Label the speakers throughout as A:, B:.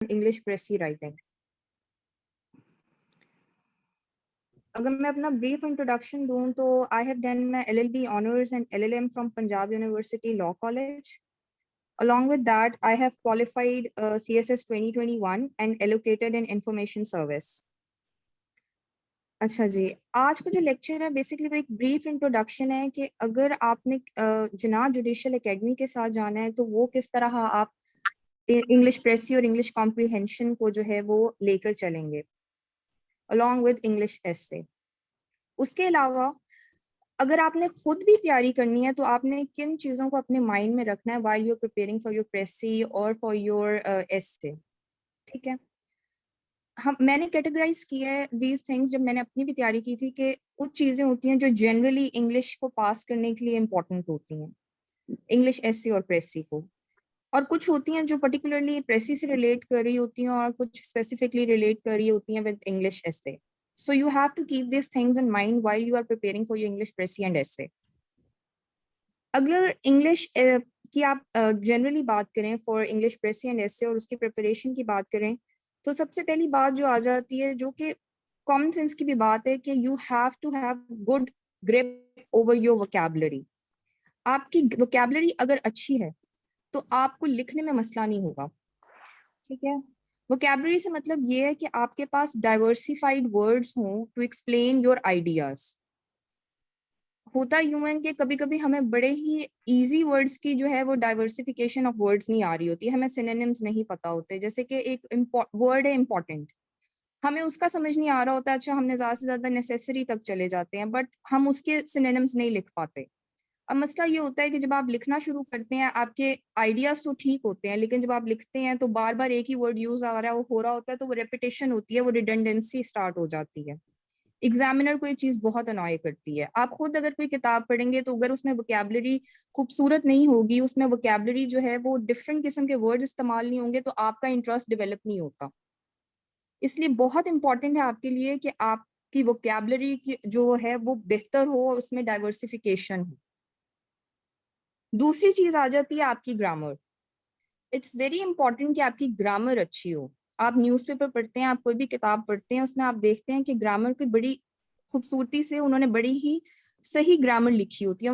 A: English प्रेसी writing. अगर मैं अपना ब्रीफ इंट्रोडक्शन दूं तो I have done my LLB honours and LLM from Punjab university law college. Along with that, I have qualified CSS 2021 and allocated in information service. अच्छा जी, आज का जो lecture है बेसिकली वो एक ब्रीफ इंट्रोडक्शन है कि अगर आपने जिनाह जुडिशियल एकेडमी के साथ जाना है तो वो किस तरह आप इंग्लिश प्रेसी और इंग्लिश कॉम्प्रिहेंशन को जो है वो लेकर चलेंगे अलॉन्ग विद इंग्लिश एसे. उसके अलावा अगर आपने खुद भी तैयारी करनी है तो आपने किन चीज़ों को अपने माइंड में रखना है while you are preparing for your precis और फॉर योर एसे. ठीक है, मैंने कैटेगराइज किया है दीज थिंग्स जब मैंने अपनी भी तैयारी की थी कि कुछ चीज़ें होती हैं जो जनरली इंग्लिश को पास करने के लिए इम्पोर्टेंट होती हैं, इंग्लिश एसे और प्रेसी को, और कुछ होती हैं जो पर्टिकुलरली प्रेसी से रिलेट कर रही होती हैं और कुछ स्पेसिफिकली रिलेट कर रही होती हैं with English essay. So you have to keep these things in mind while you are preparing for your English Pressy and essay. अगर इंग्लिश की आप जनरली बात करें फॉर इंग्लिश प्रेसी एंड एसे और उसकी प्रिपरेशन की बात करें तो सबसे पहली बात जो आ जाती है जो कि कॉमन सेंस की भी बात है कि you have to have good grip over your vocabulary. आपकी वोकैबुलरी अगर अच्छी है तो आपको लिखने में मसला नहीं होगा. ठीक है, वोकैबुलरी से मतलब ये है कि आपके पास डाइवर्सिफाइड वर्ड्स हों टू एक्सप्लेन योर आइडियाज. होता यूं है कि कभी कभी हमें बड़े ही इजी वर्ड्स की जो है वो डाइवर्सिफिकेशन ऑफ वर्ड्स नहीं आ रही होती, हमें सिनोनिम्स नहीं पता होते. जैसे कि एक वर्ड है इम्पोर्टेंट, हमें उसका समझ नहीं आ रहा होता, अच्छा हमने ज्यादा से ज्यादा नेसेसरी तक चले जाते हैं बट हम उसके सिनोनिम्स नहीं लिख पाते. अब मसला ये होता है कि जब आप लिखना शुरू करते हैं आपके आइडियाज तो ठीक होते हैं लेकिन जब आप लिखते हैं तो बार बार एक ही वर्ड यूज आ रहा है, वो हो रहा होता है, तो वो रेपिटेशन होती है, वो रिडंडेंसी स्टार्ट हो जाती है. एग्जामिनर को ये चीज बहुत अनॉय करती है. आप खुद अगर कोई किताब पढ़ेंगे तो अगर उसमें वोकैबुलरी खूबसूरत नहीं होगी, उसमें वोकैबुलरी जो है वो डिफरेंट किस्म के वर्ड्स इस्तेमाल नहीं होंगे तो आपका इंटरेस्ट डेवलप नहीं होता. इसलिए बहुत इंपॉर्टेंट है आपके लिए कि आपकी वोकैबुलरी की जो है वो बेहतर हो और उसमें डाइवर्सिफिकेशन हो. दूसरी चीज आ जाती है आपकी ग्रामर. इट्स वेरी इंपॉर्टेंट कि आपकी ग्रामर अच्छी हो. आप न्यूज़पेपर पढ़ते हैं, आप कोई भी किताब पढ़ते हैं, उसमें आप देखते हैं कि ग्रामर की बड़ी खूबसूरती से उन्होंने बड़ी ही सही ग्रामर लिखी होती है.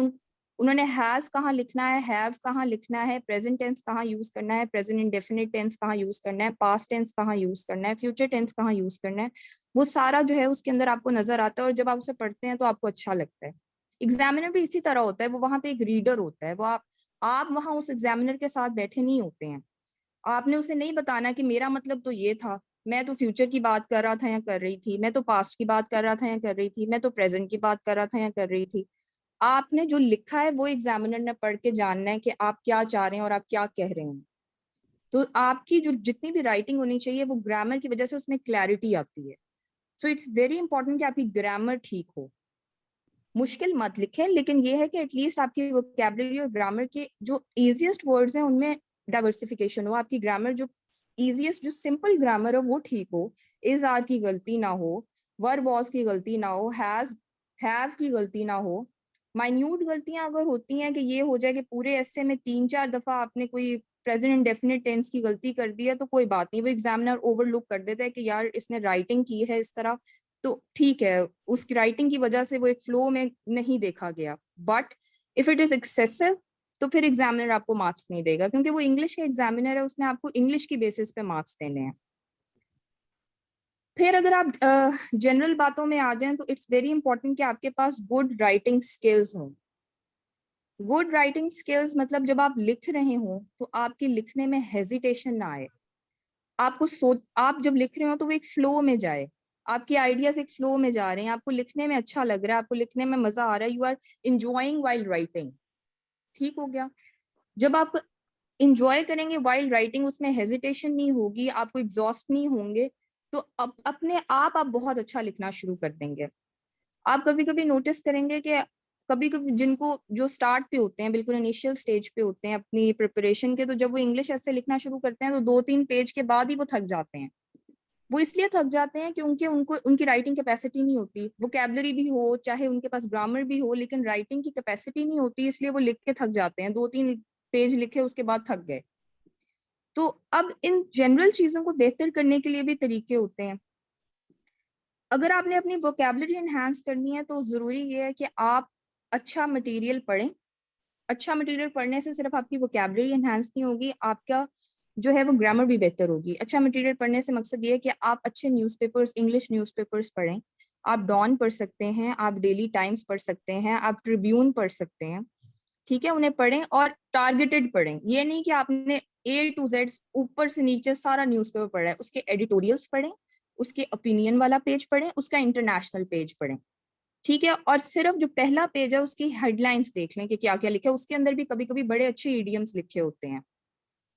A: उन्होंने हैज कहाँ लिखना है, हैव कहाँ लिखना है, प्रेजेंट टेंस कहाँ यूज करना है, प्रेजेंट इंडेफिनिट टेंस कहाँ यूज करना है, पास्ट टेंस कहाँ यूज करना है, फ्यूचर टेंस कहाँ यूज करना है, वो सारा जो है उसके अंदर आपको नजर आता है और जब आप उसे पढ़ते हैं तो आपको अच्छा लगता है. एग्जामिनर भी इसी तरह होता है, वो वहां पे एक रीडर होता है. वो आप वहां उस एग्जामिनर के साथ बैठे नहीं होते हैं. आपने उसे नहीं बताना कि मेरा मतलब तो ये था, मैं तो फ्यूचर की बात कर रहा था या कर रही थी, मैं तो पास्ट की बात कर रहा था या कर रही थी, मैं तो प्रेजेंट की बात कर रहा था या कर रही थी. आपने जो लिखा है वो एग्जामिनर ने पढ़ के जानना है कि आप क्या चाह रहे हैं और आप क्या कह रहे हैं. तो आपकी जो जितनी भी राइटिंग होनी चाहिए वो ग्रामर की वजह से उसमें क्लैरिटी आती है. सो इट्स वेरी इंपॉर्टेंट कि आपकी ग्रामर ठीक हो. मुश्किल मत लिखें लेकिन ये है कि एटलीस्ट आपकी वोकैबुलरी और ग्रामर के जो इजीएस्ट वर्ड्स हैं उनमें डाइवर्सिफिकेशन हो. आपकी ग्रामर जो इजीएस्ट जो सिंपल ग्रामर है वो ठीक हो, इज आर की गलती ना हो, वर वॉज की गलती ना हो, हैज हैव की गलती ना हो. माइन्यूट गलतियां अगर होती हैं कि ये हो जाए कि पूरे ऐसे में 3-4 दफा आपने कोई प्रेजेंट इंडेफिनिट टेंस की गलती कर दी है तो कोई बात नहीं, वो एग्जामिनर ओवरलुक कर देता है कि यार इसने राइटिंग की है इस तरह, तो ठीक है, उसकी राइटिंग की वजह से वो एक फ्लो में नहीं देखा गया. But if it is excessive तो फिर एग्जामिनर आपको मार्क्स नहीं देगा क्योंकि वो इंग्लिश का एग्जामिनर है, उसने आपको इंग्लिश की बेसिस पे मार्क्स देने हैं. फिर अगर आप जनरल बातों में आ जाएं तो इट्स वेरी इंपॉर्टेंट कि आपके पास गुड राइटिंग स्किल्स हों. गुड राइटिंग स्किल्स मतलब जब आप लिख रहे हो तो आपके लिखने में हेजिटेशन ना आए. आपको आप जब लिख रहे हो तो वो एक फ्लो में जाए, आपके आइडियाज एक फ्लो में जा रहे हैं, आपको लिखने में अच्छा लग रहा है, आपको लिखने में मजा आ रहा है, you are enjoying while writing. ठीक हो गया. जब आप इंजॉय करेंगे वाइल राइटिंग, उसमें हेजिटेशन नहीं होगी, आपको एग्जॉस्ट नहीं होंगे, तो अपने आप बहुत अच्छा लिखना शुरू कर देंगे. आप कभी कभी नोटिस करेंगे कि कभी कभी जिनको जो स्टार्ट पे होते हैं, बिल्कुल इनिशियल स्टेज पे होते हैं अपनी प्रिपरेशन के, तो जब वो इंग्लिश ऐसे लिखना शुरू करते हैं तो 2-3 पेज के बाद ही वो थक जाते हैं. वो इसलिए थक जाते हैं क्योंकि उनको उनकी राइटिंग कैपेसिटी नहीं होती. वोकैबुलरी भी हो, चाहे उनके पास ग्रामर भी हो, लेकिन राइटिंग की कैपेसिटी नहीं होती, इसलिए वो लिख के थक जाते हैं. 2-3 पेज लिखे उसके बाद थक गए. तो अब इन जनरल चीजों को बेहतर करने के लिए भी तरीके होते हैं। अगर आपने अपनी वोकेबलरी एनहांस करनी है तो जरूरी ये है कि आप अच्छा मटेरियल पढ़ें। अच्छा मटेरियल पढ़ने से सिर्फ आपकी वोकेबलरी एनहांस नहीं होगी, आपका जो है वो ग्रामर भी बेहतर होगी। अच्छा मटेरियल पढ़ने से मकसद ये है कि आप अच्छे न्यूज़पेपर्स, इंग्लिश न्यूज़पेपर्स पढ़ें। आप डॉन पढ़ सकते हैं, आप डेली टाइम्स पढ़ सकते हैं, आप ट्रिब्यून पढ़ सकते हैं। ठीक है, उन्हें पढ़ें और टारगेटेड पढ़ें। ये नहीं कि आपने A to Z ऊपर से नीचे सारा न्यूज़पेपर पढ़ा है। उसके एडिटोरियल्स पढ़ें, उसके ओपिनियन वाला पेज पढ़ें, उसका इंटरनेशनल पेज पढ़ें। ठीक है, और सिर्फ जो पहला पेज है उसकी हेडलाइंस देख लें कि क्या क्या लिखा है। उसके अंदर भी कभी कभी बड़े अच्छे इडियम्स लिखे होते हैं।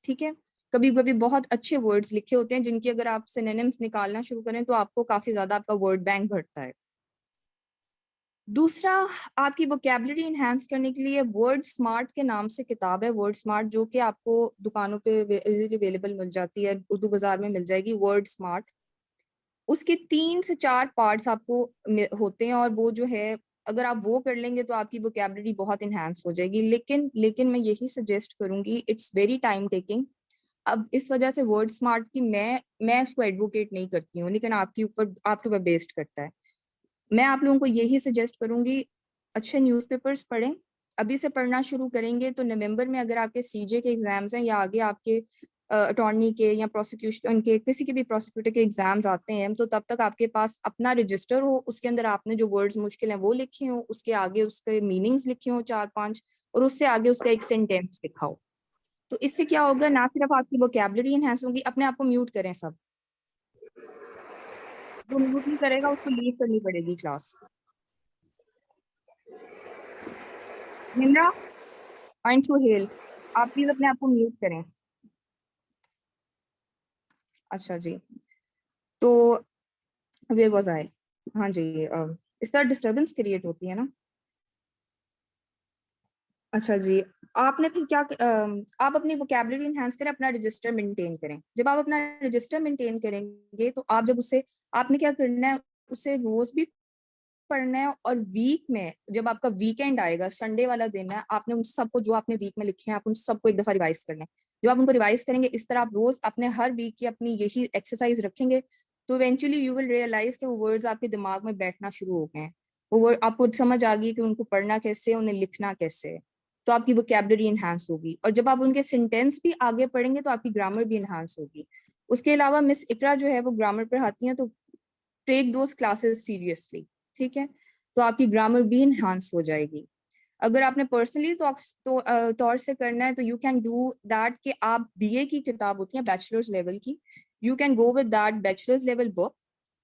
A: ठीक है, कभी कभी बहुत अच्छे वर्ड्स लिखे होते हैं जिनकी अगर आप सिनोनिम्स निकालना शुरू करें तो आपको काफी ज्यादा आपका वर्ड बैंक बढ़ता है। दूसरा, आपकी वोकेबलरी इनहेंस करने के लिए वर्ड स्मार्ट के नाम से किताब है, वर्ड स्मार्ट, जो कि आपको दुकानों पे इजीली अवेलेबल मिल जाती है, उर्दू बाजार में मिल जाएगी वर्ड स्मार्ट। उसके 3 से 4 पार्ट्स आपको होते हैं और वो जो है अगर आप वो कर लेंगे तो आपकी वोकेबलरी बहुत इनहेंस हो जाएगी। लेकिन मैं यही सजेस्ट करूंगी, इट्स वेरी टाइम टेकिंग। अब इस वजह से वर्ड स्मार्ट की मैं उसको एडवोकेट नहीं करती हूँ, लेकिन आपके ऊपर बेस्ड करता है। मैं आप लोगों को यही सजेस्ट करूंगी, अच्छे न्यूज़पेपर्स पढ़ें। अभी से पढ़ना शुरू करेंगे तो नवंबर में अगर आपके सीजे के एग्जाम्स हैं या आगे आपके अटॉर्नी के या प्रोसिक्यूशन के, किसी के भी प्रोसिक्यूटर के एग्जाम्स आते हैं, तो तब तक आपके पास अपना रजिस्टर हो, उसके अंदर आपने जो वर्ड्स मुश्किल हैं वो लिखे हो, उसके आगे उसके मीनिंग्स लिखे हो 4-5, और उससे आगे उसका एक सेंटेंस लिखा हो। तो इससे क्या होगा, ना सिर्फ आपकी वोकेबलरी एनहांस होगी। अपने आप को म्यूट करें सब, जो म्यूट नहीं करेगा उसको लीव करनी पड़ेगी क्लास। निम्रा एंड सुहेल, आप प्लीज अपने आप को म्यूट करें। अच्छा जी, तो वे वाज आई। हाँ जी, इस तरह डिस्टरबेंस क्रिएट होती है ना। अच्छा जी, आपने फिर क्या आप अपनी वोकेबलरी एनहांस करें, अपना रजिस्टर मेंटेन करें। जब आप अपना रजिस्टर मेंटेन करेंगे तो आप जब उससे, आपने क्या करना है, उसे रोज भी पढ़ना है, और वीक में जब आपका वीकेंड आएगा, संडे वाला दिन है, आपने उन सबको जो आपने वीक में लिखे हैं आप उन सबको एक दफा रिवाइज करना है। जब आप उनको रिवाइज करेंगे, इस तरह आप रोज अपने हर वीक की अपनी यही एक्सरसाइज रखेंगे, तो इवेंचुअली यू विल रियलाइज कि वो वर्ड्स आपके दिमाग में बैठना शुरू हो गए हैं। वो वर्ड आपको समझ आ गई कि उनको पढ़ना कैसे है, उन्हें लिखना कैसे है। तो आपकी वोकेबलरी इनहांस होगी, और जब आप उनके सेंटेंस भी आगे पढ़ेंगे तो आपकी ग्रामर भी इनहांस होगी। उसके अलावा मिस इकरा जो है वो ग्रामर पढ़ाती हैं, तो टेक दोज क्लासेस सीरियसली। ठीक है, तो आपकी ग्रामर भी इनहांस हो जाएगी। अगर आपने पर्सनली तौर से करना है तो यू कैन डू दैट, कि आप बीए की किताब होती है बैचलर्स लेवल की, you can go with that bachelors level book.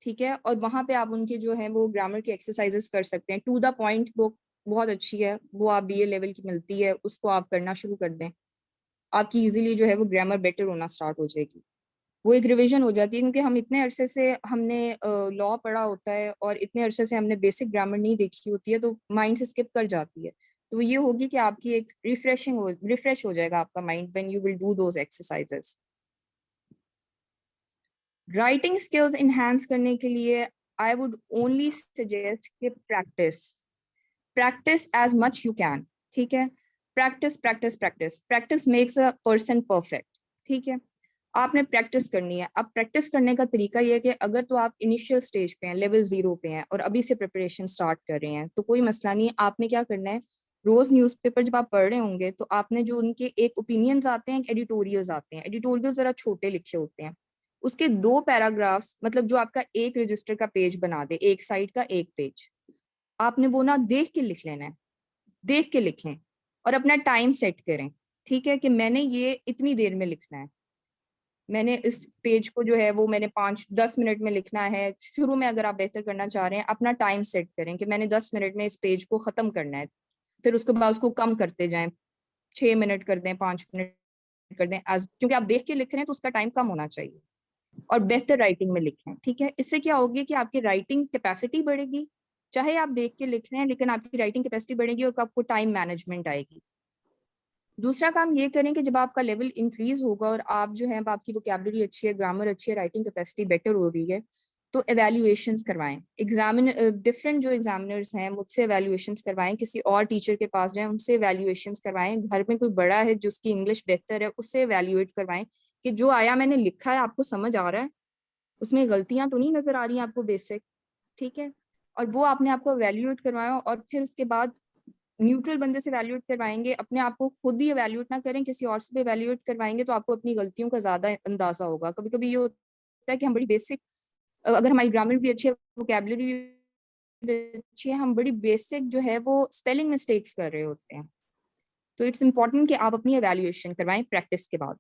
A: ठीक है, और वहां पे आप उनके जो है वो ग्रामर के एक्सरसाइजेस कर सकते हैं। टू द पॉइंट बुक बहुत अच्छी है, वो आप बीए लेवल की मिलती है, उसको आप करना शुरू कर दें। आपकी इजीली जो है वो ग्रामर बेटर होना स्टार्ट हो जाएगी। वो एक रिवीजन हो जाती है, क्योंकि हम इतने अरसे से हमने लॉ पढ़ा होता है और इतने अरसे से हमने बेसिक ग्रामर नहीं देखी होती है, तो माइंड से स्किप कर जाती है। तो ये होगी कि आपकी एक रिफ्रेश हो जाएगा आपका mind when you will do those exercises. Writing skills enhance करने के लिए आई वुड ओनली सजेस्ट कि practice, practice as much you can. ठीक है, practice practice practice, practice makes a person perfect. ठीक है, आपने प्रैक्टिस करनी है। अब प्रैक्टिस करने का तरीका यह है कि अगर तो आप इनिशियल स्टेज पे हैं, लेवल 0 पे हैं और अभी से प्रिपरेशन स्टार्ट कर रहे हैं, तो कोई मसला नहीं है। आपने क्या करना है, रोज न्यूज़पेपर जब आप पढ़ रहे होंगे तो आपने जो उनके एक ओपिनियंस आते हैं, एडिटोरियल्स आते हैं, एडिटोरियल्स जरा छोटे लिखे होते हैं, उसके 2 पैराग्राफ्स, मतलब जो आपका एक रजिस्टर का पेज बना दे, एक साइड का एक पेज, आपने वो ना देख के लिख लेना है। देख के लिखें और अपना टाइम सेट करें। ठीक है, कि मैंने ये इतनी देर में लिखना है, मैंने इस पेज को जो है वो मैंने 5-10 मिनट में लिखना है। शुरू में अगर आप बेहतर करना चाह रहे हैं, अपना टाइम सेट करें कि मैंने 10 मिनट में इस पेज को खत्म करना है। फिर उसके बाद उसको कम करते जाएं, 6 मिनट कर दें, 5 मिनट कर दें, क्योंकि आप देख के लिख रहे हैं तो उसका टाइम कम होना चाहिए। और बेहतर राइटिंग में लिखें। ठीक है, इससे क्या होगी कि आपकी राइटिंग कैपेसिटी बढ़ेगी। चाहे आप देख के लिख रहे हैं, लेकिन आपकी राइटिंग कैपेसिटी बढ़ेगी और आपको टाइम मैनेजमेंट आएगी। दूसरा काम ये करें कि जब आपका लेवल इंक्रीज होगा और आप जो है, अब आपकी वोकेबलरी अच्छी है, ग्रामर अच्छी है, राइटिंग कैपेसिटी बेटर हो रही है, तो एवेल्युएशंस करवाएं। डिफरेंट जो एग्जामिनर्स हैं मुझसे एवेल्युएशंस करवाएं, किसी और टीचर के पास जाएं, उनसे एवेल्युएशंस करवाएं। घर में कोई बड़ा है जिसकी इंग्लिश बेहतर है, उससे एवेल्युएट करवाएं कि जो आया मैंने लिखा है आपको समझ आ रहा है, उसमें गलतियां तो नहीं नजर आ रही हैं आपको बेसिक, ठीक है। और वो आपने आपको एवेल्यूएट करवाया और फिर उसके बाद न्यूट्रल बंदे से एवेल्यूएट करवाएंगे, अपने आप को खुद ही एवेल्यूएट ना करें, किसी और से भी एवेल्यूएट करवाएंगे तो आपको अपनी गलतियों का ज्यादा अंदाजा होगा। कभी कभी ये होता है कि हम बड़ी बेसिक, अगर हमारी ग्रामर भी अच्छी है, वोकैबुलरी भी अच्छी है, हम बड़ी बेसिक जो है वो स्पेलिंग मिस्टेक्स कर रहे होते हैं। तो इट्स इंपॉर्टेंट कि आप अपनी एवेल्यूएशन करवाएं प्रैक्टिस के बाद।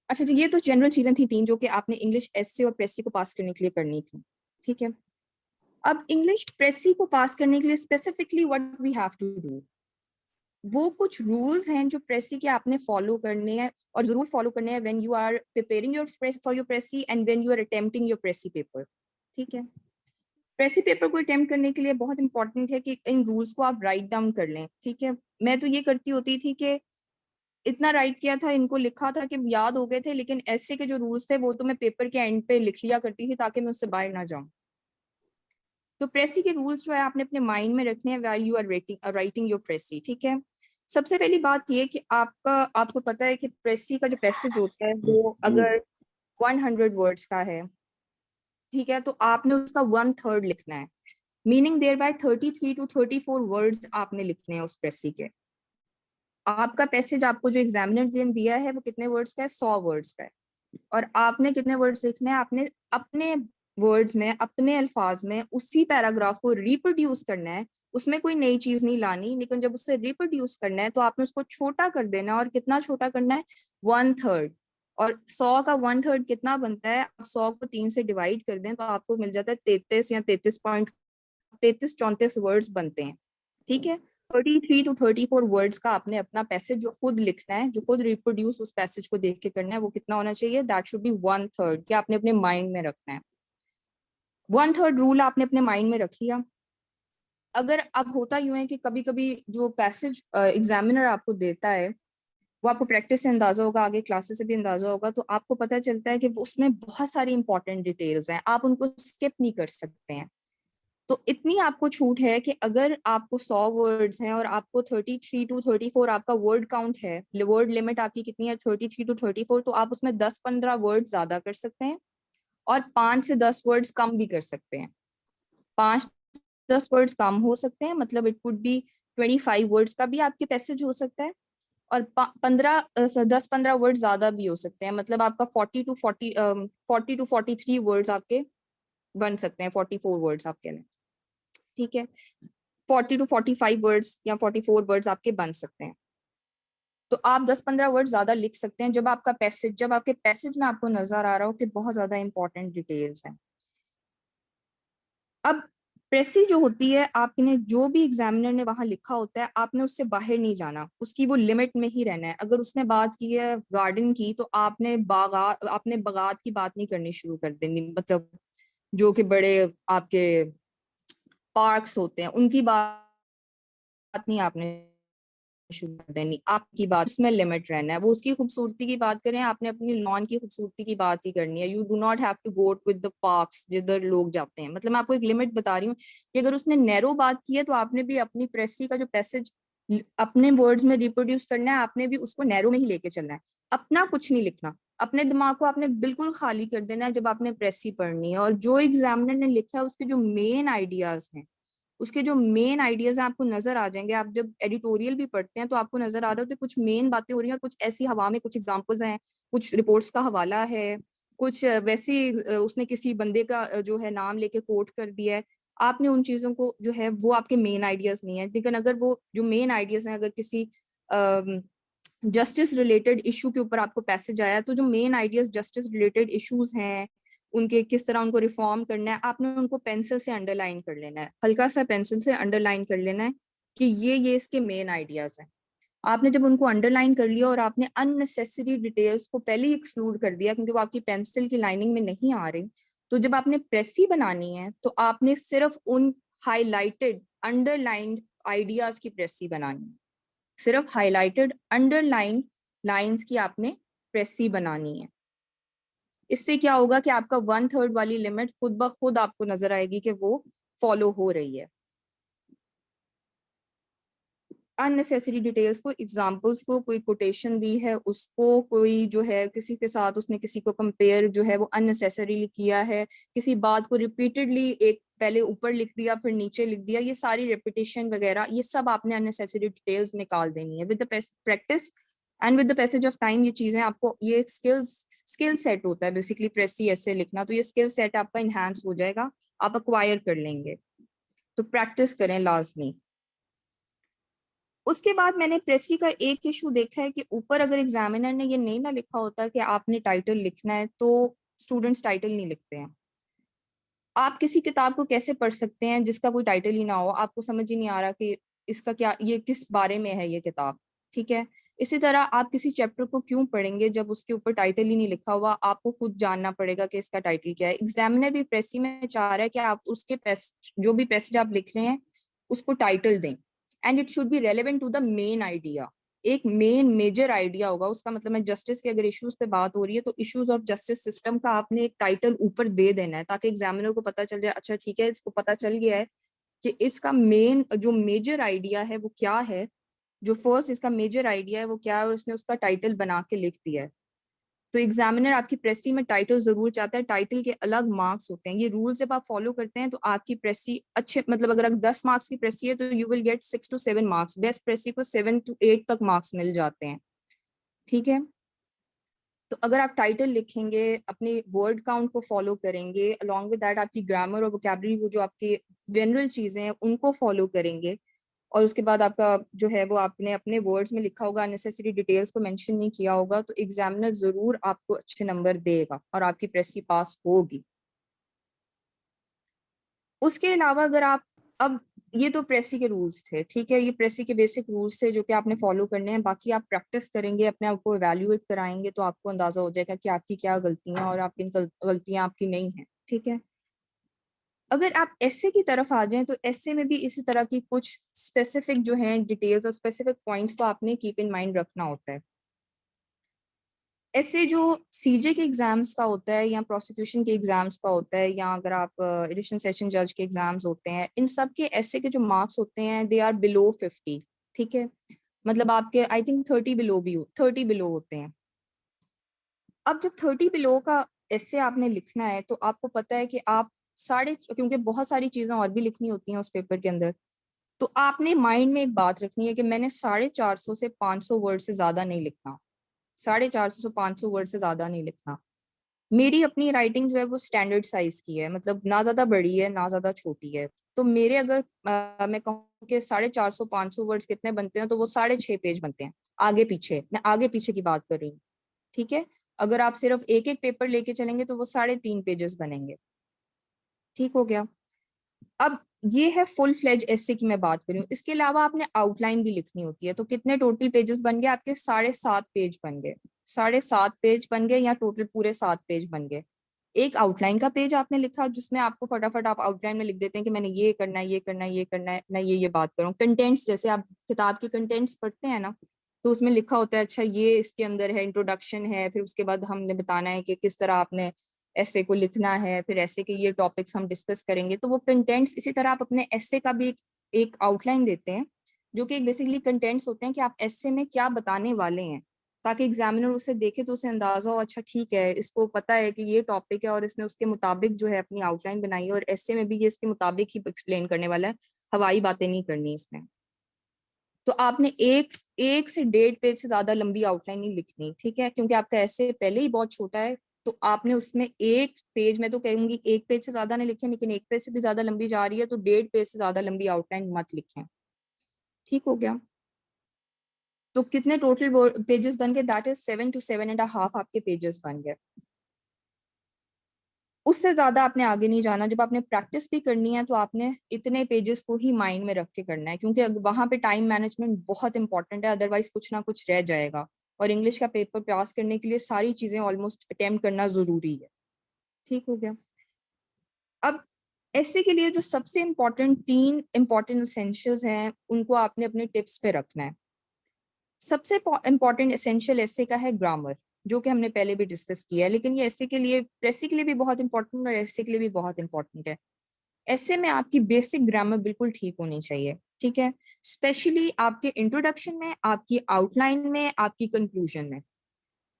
A: अच्छा जी, ये तो जनरल चीजें थी 3 जो कि आपने इंग्लिश एसए और प्रेसी को पास करने के लिए करनी थी, ठीक है। अब इंग्लिश प्रेसी को पास करने के लिए specifically what we have to do, वो कुछ रूल्स हैं जो प्रेसी के आपने फॉलो करने हैं और जरूर फॉलो करने हैं when you are preparing your for your precis and when you are attempting your precis paper, ठीक है। प्रेसी पेपर को अटेम्प्ट करने के लिए बहुत इंपॉर्टेंट है कि इन रूल्स को आप राइट डाउन कर लें, ठीक है। मैं तो ये करती होती थी कि इतना राइट किया था, इनको लिखा था कि याद हो गए थे, लेकिन ऐसे के जो रूल्स थे वो तो मैं पेपर के एंड पे लिख लिया करती थी ताकि मैं उससे बाहर ना जाऊं। तो प्रेसी के रूल्स जो है आपने अपने माइंड में रखने हैं while you are writing your precis, ठीक है। सबसे पहली बात ये कि आपको पता है कि प्रेसी का जो पैसेज होता है वो अगर 100 वर्ड्स का है, ठीक है, तो आपने उसका 1/3 लिखना है, meaning thereby 33 to 34 words आपने लिखने हैं उस प्रेसी के। आपका पैसेज आपको जो एग्जामिनर ने दिया है वो कितने वर्ड्स का है, 100 वर्ड्स का है। और आपने कितने वर्ड्स लिखने हैं, आपने अपने वर्ड्स में अपने अल्फाज में उसी पैराग्राफ को रिप्रोड्यूस करना है, उसमें कोई नई चीज नहीं लानी, लेकिन जब उसे रिप्रोड्यूस करना है तो आपने उसको छोटा कर देना है। और कितना छोटा करना है, 1/3। और 100 का 1/3 कितना बनता है, आप 100 को 3 से डिवाइड कर दें तो आपको मिल जाता है 33 या 33.33-34 वर्ड्स बनते हैं, ठीक है। 33 to 34 वर्ड्स का आपने अपना पैसेज जो खुद लिखना है, जो खुद रिप्रोड्यूस उस पैसेज को देख के करना है, वो कितना होना चाहिए, दैट शुड बी 1/3, कि आपने अपने माइंड में रखना है। 1/3 रूल आपने अपने माइंड में रख लिया। अगर अब होता यूं है कि कभी कभी जो पैसेज एग्जामिनर आपको देता है वो आपको प्रैक्टिस से अंदाजा होगा, आगे क्लासेस से भी अंदाजा होगा, तो आपको पता चलता है कि उसमें बहुत सारी इंपॉर्टेंट डिटेल्स हैं, आप उनको स्किप नहीं कर सकते हैं। तो इतनी आपको छूट है कि अगर आपको 100 वर्ड्स हैं और आपको 33 to 34 आपका वर्ड काउंट है, वर्ड लिमिट आपकी कितनी है, 33 to 34, तो आप उसमें 10-15 वर्ड ज्यादा कर सकते हैं और 5 से 10 वर्ड्स कम भी कर सकते हैं। 5-10 वर्ड्स कम हो सकते हैं, मतलब इट वुड बी 25 वर्ड्स का भी आपके पैसेज हो सकता है। और 10-15 वर्ड ज्यादा भी हो सकते हैं, मतलब आपका 40 to 43 वर्ड्स आपके बन सकते हैं, 44 वर्ड्स आपके लिए, ठीक है। 40 to 45 वर्ड्स या 44 वर्ड्स आपके बन सकते हैं। तो आप 10-15 वर्ड ज्यादा लिख सकते हैं जब आपके पैसेज में आपको नजर आ रहा हो कि बहुत ज्यादा इंपॉर्टेंट डिटेल्स हैं। अब प्रेसी जो होती है, आपने जो भी एग्जामिनर ने वहां लिखा होता है आपने उससे बाहर नहीं जाना, उसकी वो लिमिट में ही रहना है। अगर उसने बात की है गार्डन की तो आपने बागात की बात नहीं करनी शुरू कर देनी, मतलब जो कि बड़े आपके पार्क्स होते हैं उनकी बात नहीं आपने शुरू कर देनी, आपकी बात इसमें लिमिट रहना है। वो उसकी खूबसूरती की बात करें, आपने अपनी लॉन की खूबसूरती की बात ही करनी है। You do not have to go with the parks जिधर लोग जाते हैं, मतलब मैं आपको एक लिमिट बता रही हूँ कि अगर उसने नैरो बात की है तो आपने भी अपनी प्रेसी का जो पैसेज अपने वर्ड्स में रिप्रोड्यूस करना है, आपने भी उसको नैरो में ही लेके चलना है, अपना कुछ नहीं लिखना। अपने दिमाग को आपने बिल्कुल खाली कर देना है जब आपने प्रेसी पढ़नी है, और जो एग्जामिनर ने लिखा है उसके जो मेन आइडियाज हैं, उसके जो मेन आइडियाज हैं आपको नजर आ जाएंगे। आप जब एडिटोरियल भी पढ़ते हैं तो आपको नजर आ रहा होता है कुछ मेन बातें हो रही हैं और कुछ ऐसी हवा में कुछ एग्जांपल्स हैं, कुछ रिपोर्ट्स का हवाला है, कुछ वैसे उसने किसी बंदे का जो है नाम लेके कोट कर दिया है। आपने उन चीजों को जो है वो आपके मेन आइडियाज नहीं है, लेकिन अगर वो जो मेन आइडियाज हैं, अगर किसी जस्टिस रिलेटेड इशू के ऊपर आपको पैसेज आया तो जो main ideas justice related issues हैं, उनके किस तरह उनको रिफॉर्म करना है, आपने उनको पेंसिल से अंडरलाइन कर लेना है, हल्का सा पेंसिल से अंडरलाइन कर लेना है कि ये इसके मेन आइडियाज हैं। आपने जब उनको अंडरलाइन कर लिया और आपने अननेसेसरी डिटेल्स को पहले ही एक्सक्लूड कर दिया क्योंकि वो आपकी पेंसिल की लाइनिंग में नहीं आ रही, तो जब आपने प्रेसी बनानी है तो आपने सिर्फ उन हाईलाइटेड अंडरलाइंड आइडियाज की प्रेसी बनानी है, सिर्फ हाईलाइटेड अंडरलाइन लाइंस की आपने प्रेसी बनानी है। इससे क्या होगा कि आपका 1/3 वाली लिमिट खुद ब खुद आपको नजर आएगी कि वो फॉलो हो रही है। अननेसेसरी डिटेल्स को, एग्जांपल्स को, कोई कोटेशन दी है उसको, कोई जो है किसी के साथ उसने किसी को कंपेयर जो है वो अननेसेसरीली किया है, किसी बात को रिपीटेडली एक पहले ऊपर लिख दिया फिर नीचे लिख दिया, ये सारी रेपिटेशन वगैरह ये सब आपने अननेसेसरी डिटेल्स निकाल देनी है। With the practice and with the passage of time ये चीजें आपको, ये एक स्किल सेट होता है बेसिकली प्रेसी ऐसे लिखना, तो ये स्किल सेट आपका इनहांस हो जाएगा, आप अक्वायर कर लेंगे। तो प्रैक्टिस करें लाजमी। उसके बाद मैंने प्रेसी का एक इशू देखा है कि ऊपर अगर एग्जामिनर ने ये नहीं ना लिखा होता कि आपने टाइटल लिखना है, तो स्टूडेंट्स टाइटल नहीं लिखते हैं। आप किसी किताब को कैसे पढ़ सकते हैं जिसका कोई टाइटल ही ना हो, आपको समझ ही नहीं आ रहा कि इसका क्या, ये किस बारे में है ये किताब, ठीक है। इसी तरह आप किसी चैप्टर को क्यों पढ़ेंगे जब उसके ऊपर टाइटल ही नहीं लिखा हुआ, आपको खुद जानना पड़ेगा कि इसका टाइटल क्या है। एग्जामिनर भी प्रेसी में चाह रहा है कि आप उसके जो भी पैसेज आप लिख रहे हैं उसको टाइटल दें, and it should be relevant to the main idea. एक मेन मेजर आइडिया होगा उसका, मतलब है जस्टिस के अगर इश्यूज पे बात हो रही है तो इश्यूज ऑफ जस्टिस सिस्टम का आपने एक टाइटल ऊपर दे देना है, ताकि एग्जामिनर को पता चल जाए अच्छा ठीक है इसको पता चल गया है कि इसका मेन जो मेजर आइडिया है वो क्या है, जो फर्स्ट इसका मेजर आइडिया है वो क्या है, और उसने उसका टाइटल बना के लिख दिया है। तो एग्जामिनर आपकी प्रेसी में टाइटल जरूर चाहता है, टाइटल के अलग मार्क्स होते हैं, ये रूल जब आप फॉलो करते हैं तो आपकी प्रेसी अच्छे, मतलब अगर 10 मार्क्स की प्रेसी है तो you will get 6 to 7 marks, best precis को 7 to 8 तक मार्क्स मिल जाते हैं, ठीक है। तो अगर आप टाइटल लिखेंगे, अपने वर्ड काउंट को फॉलो करेंगे, अलॉन्ग विद दैट आपकी ग्रामर और वोकैबुलरी, वो जो आपकी जनरल चीजें हैं उनको फॉलो करेंगे, और उसके बाद आपका जो है वो आपने अपने वर्ड्स में लिखा होगा, अननेसेसरी डिटेल्स को मेंशन नहीं किया होगा, तो एग्जामिनर जरूर आपको अच्छे नंबर देगा और आपकी प्रेसी पास होगी। उसके अलावा अगर आप, अब ये तो प्रेसी के रूल्स थे, ठीक है, ये प्रेसी के बेसिक रूल्स थे जो कि आपने फॉलो करने हैं। बाकी आप प्रैक्टिस करेंगे, अपने आप को एवेल्युएट कराएंगे तो आपको अंदाजा हो जाएगा कि आपकी क्या गलतियां और आपकी गलतियां आपकी नहीं हैं, ठीक है। अगर आप एसे की तरफ आ जाएं तो एसे में भी इसी तरह की कुछ स्पेसिफिक जो है डिटेल्स और स्पेसिफिक पॉइंट्स को आपने कीप इन माइंड रखना होता है। ऐसे जो सीजे के एग्जाम्स का होता है या प्रोसिक्यूशन के एग्जाम्स का होता है, या अगर आप एडिशनल सेशन जज के एग्जाम्स होते हैं, इन सब के ऐसे के जो मार्क्स होते हैं दे आर बिलो 50, ठीक है। मतलब आपके आई थिंक 30 बिलो होते हैं। अब जब 30 बिलो का ऐसे आपने लिखना है तो आपको पता है कि आप साढ़े, क्योंकि बहुत सारी चीजें और भी लिखनी होती हैं उस पेपर के अंदर, तो आपने माइंड में एक बात रखनी है कि मैंने 450 से 500 वर्ड से ज्यादा नहीं लिखना, 450 से 500 वर्ड से ज्यादा नहीं लिखना। मेरी अपनी राइटिंग जो है वो स्टैंडर्ड साइज की है, मतलब ना ज्यादा बड़ी है ना ज्यादा छोटी है। तो मेरे अगर मैं कहूँ कि 450 500 वर्ड्स कितने बनते हैं, तो वो 6.5 पेज बनते हैं, आगे पीछे, मैं आगे पीछे की बात कर रही हूँ, ठीक है। अगर आप सिर्फ एक एक पेपर लेके चलेंगे तो वो 3.5 पेजेस बनेंगे, ठीक हो गया। अब ये है फुल फ्लेज एसे की मैं बात कर रही हूँ। इसके अलावा आपने आउटलाइन भी लिखनी होती है, तो कितने टोटल पेजेस बन गए आपके, 7.5 पेज बन गए, 7.5 पेज बन गए, या टोटल पूरे 7 पेज बन गए। एक आउटलाइन का पेज आपने लिखा जिसमें आपको फटाफट आप आउटलाइन में लिख देते हैं कि मैंने ये करना है, ये करना है, ये करना है, मैं ये बात करूँ। कंटेंट्स, जैसे आप किताब के कंटेंट्स पढ़ते हैं ना, तो उसमें लिखा होता है अच्छा ये इसके अंदर है, इंट्रोडक्शन है, फिर उसके बाद हमने बताना है कि किस तरह आपने ऐसे को लिखना है, फिर ऐसे के ये टॉपिक्स हम डिस्कस करेंगे, तो वो कंटेंट्स। इसी तरह आप अपने ऐसे का भी एक आउटलाइन देते हैं, जो कि बेसिकली कंटेंट्स होते हैं कि आप ऐसे में क्या बताने वाले हैं, ताकि एग्जामिनर उसे देखे तो उसे अंदाजा हो अच्छा ठीक है इसको पता है कि ये टॉपिक है और इसने उसके मुताबिक जो है अपनी आउटलाइन बनाई है, और ऐसे में भी ये इसके मुताबिक ही एक्सप्लेन करने वाला है, हवाई बातें नहीं करनी इसमें। तो आपने एक से 1.5 पेज से ज्यादा लंबी आउटलाइन नहीं लिखनी, ठीक है, क्योंकि आपका ऐसे पहले ही बहुत छोटा है। तो आपने उसमें 1 पेज, मैं तो कहूंगी 1 पेज से ज्यादा नहीं लिखें, लेकिन 1 पेज से भी ज्यादा लंबी जा रही है तो 1.5 पेज से ज्यादा लंबी आउटलाइन मत लिखें, ठीक हो गया। तो कितने टोटल पेजेस बन गए, दैट इज 7 to 7.5 आपके पेजेस बन गए। उससे ज्यादा आपने आगे नहीं जाना। जब आपने प्रैक्टिस भी करनी है तो आपने इतने पेजेस को ही माइंड में रख के करना है, क्योंकि वहां पे टाइम मैनेजमेंट बहुत इंपॉर्टेंट है, अदरवाइज कुछ ना कुछ रह जाएगा। और इंग्लिश का पेपर पास करने के लिए सारी चीजें ऑलमोस्ट अटेम्प्ट करना जरूरी है, ठीक हो गया। अब ऐसे के लिए जो सबसे इम्पोर्टेंट 3 इम्पोर्टेंट एसेंशियल्स हैं उनको आपने अपने टिप्स पे रखना है। सबसे इम्पोर्टेंट एसेंशियल ऐसे का है ग्रामर, जो कि हमने पहले भी डिस्कस किया है, लेकिन ये ऐसे के लिए, प्रेसी के लिए भी बहुत इंपॉर्टेंट और ऐसे के लिए भी बहुत इंपॉर्टेंट है। ऐसे में आपकी बेसिक ग्रामर बिल्कुल ठीक होनी चाहिए, ठीक है, स्पेशली आपके इंट्रोडक्शन में, आपकी आउटलाइन में, आपकी कंक्लूजन में।